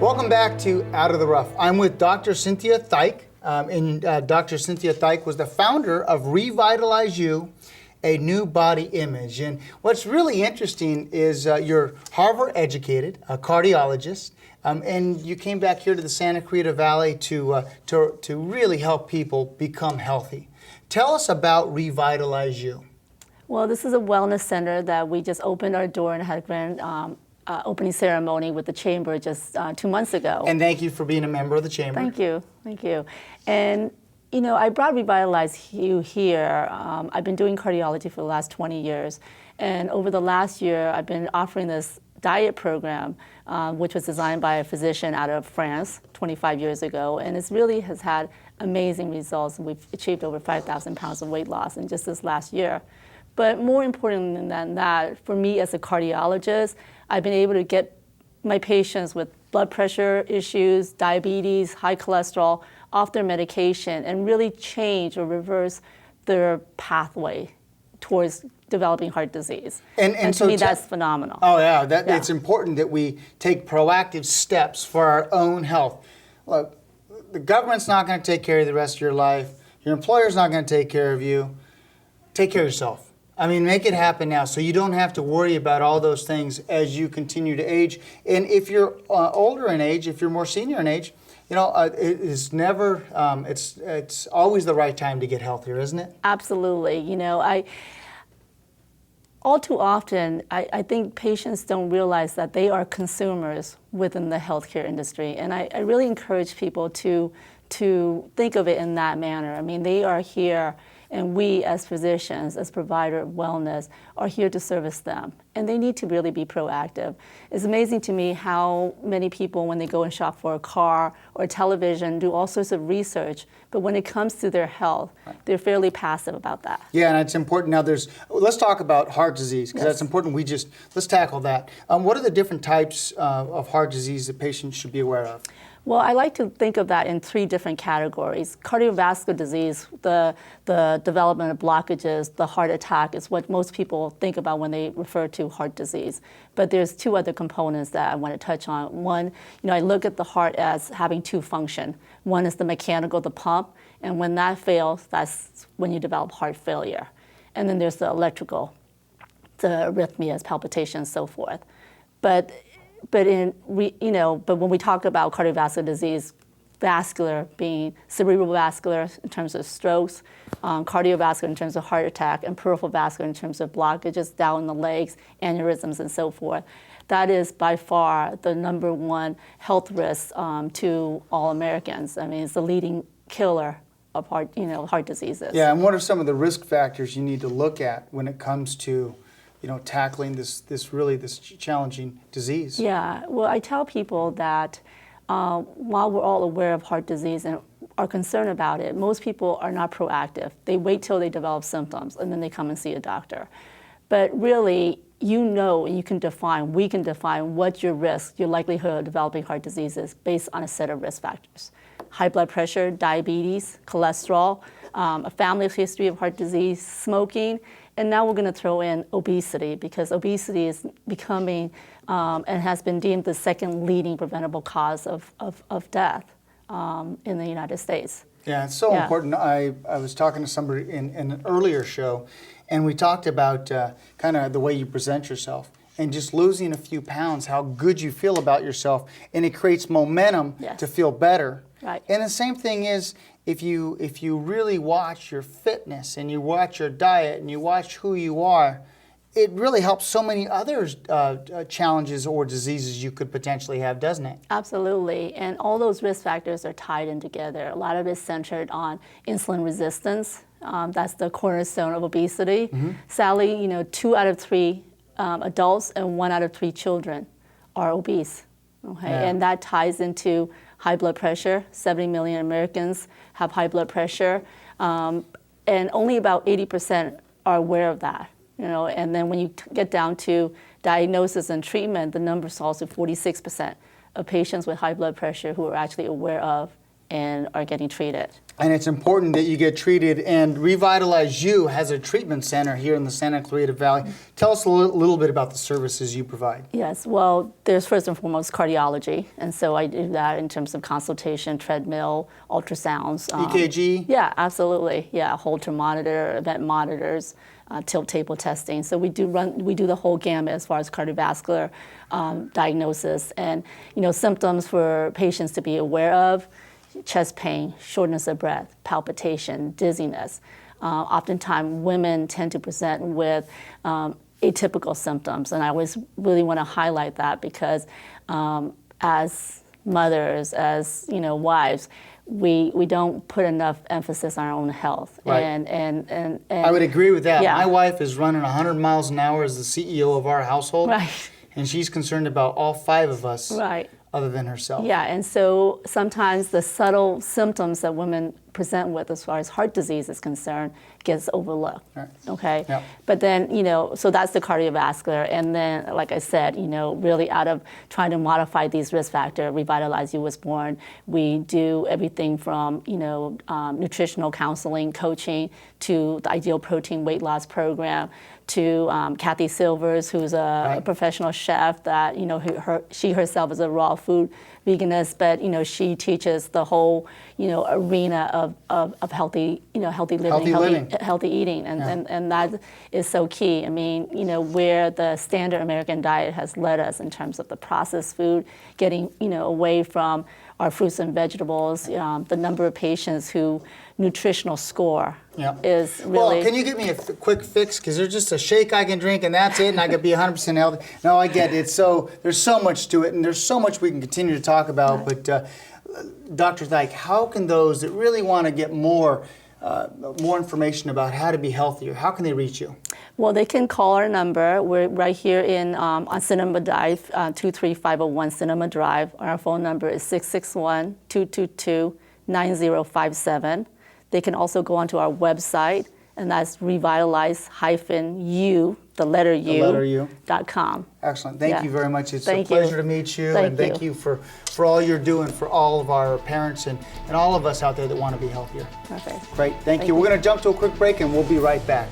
Welcome back to Out of the Rough. I'm with Dr. Cynthia Thaik, Dr. Cynthia Thaik was the founder of Revitalize-U, a new body image. And what's really interesting is you're Harvard educated, a cardiologist, and you came back here to the Santa Clarita Valley to really help people become healthy. Tell us about Revitalize-U. Well, this is a wellness center that we just opened our door and had a grand opening ceremony with the chamber just 2 months ago. And thank you for being a member of the chamber. Thank you, thank you. And you know, I brought Revitalize-U here. I've been doing cardiology for the last 20 years. And over the last year, I've been offering this diet program, which was designed by a physician out of France 25 years ago. And it really has had amazing results. We've achieved over 5,000 pounds of weight loss in just this last year. But more important than that, for me as a cardiologist, I've been able to get my patients with blood pressure issues, diabetes, high cholesterol off their medication and really change or reverse their pathway towards developing heart disease. And to me, that's phenomenal. Oh yeah, it's important that we take proactive steps for our own health. Look, the government's not going to take care of you the rest of your life. Your employer's not going to take care of you. Take care of yourself. I mean, make it happen now so you don't have to worry about all those things as you continue to age. And if you're older in age, if you're more senior in age, you know, it's never, it's always the right time to get healthier, isn't it? Absolutely. You know, all too often, I think patients don't realize that they are consumers within the healthcare industry. And I really encourage people to think of it in that manner. I mean, they are here, and we as physicians, as provider of wellness, are here to service them. And they need to really be proactive. It's amazing to me how many people, when they go and shop for a car or a television, do all sorts of research. But when it comes to their health, they're fairly passive about that. Yeah, and it's important. Now, let's talk about heart disease, because that's important. Let's tackle that. What are the different types of heart disease that patients should be aware of? Well, I like to think of that in 3 different categories. Cardiovascular disease, the development of blockages, the heart attack is what most people think about when they refer to heart disease. But there's 2 other components that I want to touch on. One, you know, I look at the heart as having 2 functions. One is the mechanical, the pump, and when that fails, that's when you develop heart failure. And then there's the electrical, the arrhythmias, palpitations, so forth. But when we talk about cardiovascular disease, vascular being cerebral vascular in terms of strokes, cardiovascular in terms of heart attack, and peripheral vascular in terms of blockages down in the legs, aneurysms, and so forth. That is by far the #1 health risk to all Americans. I mean, it's the leading killer of heart diseases. Yeah, and what are some of the risk factors you need to look at when it comes to tackling this challenging disease? Yeah, well, I tell people that while we're all aware of heart disease and are concerned about it, most people are not proactive. They wait till they develop symptoms and then they come and see a doctor. But really, and we can define what your risk, your likelihood of developing heart disease is based on a set of risk factors. High blood pressure, diabetes, cholesterol, a family history of heart disease, smoking, and now we're going to throw in obesity, because obesity is becoming and has been deemed the 2nd leading preventable cause of death in the United States. Yeah, it's so important. I was talking to somebody in an earlier show, and we talked about kind of the way you present yourself and just losing a few pounds, how good you feel about yourself, and it creates momentum to feel better. Right. And the same thing is, if you really watch your fitness and you watch your diet and you watch who you are, it really helps so many other challenges or diseases you could potentially have, doesn't it? Absolutely, and all those risk factors are tied in together. A lot of it is centered on insulin resistance. That's the cornerstone of obesity. Mm-hmm. Sadly, 2 out of 3 adults and 1 out of 3 children are obese. Okay, and that ties into high blood pressure. 70 million Americans have high blood pressure, and only about 80% are aware of that. And then when you get down to diagnosis and treatment, the number falls to 46% of patients with high blood pressure who are actually aware of and are getting treated. And it's important that you get treated. And Revitalize-U has a treatment center here in the Santa Clarita Valley. Tell us a little bit about the services you provide. Yes, well, there's first and foremost cardiology. And so I do that in terms of consultation, treadmill, ultrasounds. EKG? Yeah, absolutely. Yeah, Holter monitor, event monitors, tilt table testing. So we do the whole gamut as far as cardiovascular diagnosis and symptoms for patients to be aware of: chest pain, shortness of breath, palpitation, dizziness. Oftentimes, women tend to present with atypical symptoms, and I always really want to highlight that because as mothers, as wives, we don't put enough emphasis on our own health. Right. And I would agree with that. Yeah. My wife is running 100 miles an hour as the CEO of our household, Right. and she's concerned about all 5 of us. Right. Other than herself. Yeah, and so sometimes the subtle symptoms that women present with as far as heart disease is concerned gets overlooked, Right. okay? Yep. But then, so that's the cardiovascular, and then, like I said, really out of trying to modify these risk factors, Revitalize-U was born. We do everything from, nutritional counseling, coaching, to the Ideal Protein weight loss program, to Kathy Silvers, who's a professional chef that, she herself is a raw food veganist, but, she teaches the whole, arena of healthy, healthy living, healthy eating, and that is so key. I mean, where the standard American diet has led us in terms of the processed food, getting, away from our fruits and vegetables, the number of patients who nutritional score is really... Well, can you give me a quick fix? Because there's just a shake I can drink and that's it, and I could be 100% healthy. No, I get it. So there's so much to it, and there's so much we can continue to talk about. But Dr. Thaik, how can those that really want to get more information about how to be healthier, how can they reach you? Well, they can call our number. We're right here on Cinema Drive, 23501 Cinema Drive. Our phone number is 661-222-9057. They can also go onto our website, and that's Revitalize-U, the letter U.com. Excellent. Thank you very much. It's Thank a pleasure you. to meet you. Thank and thank you for all you're doing for all of our parents and all of us out there that want to be healthier. Perfect. Great. Thank you. We're going to jump to a quick break, and we'll be right back.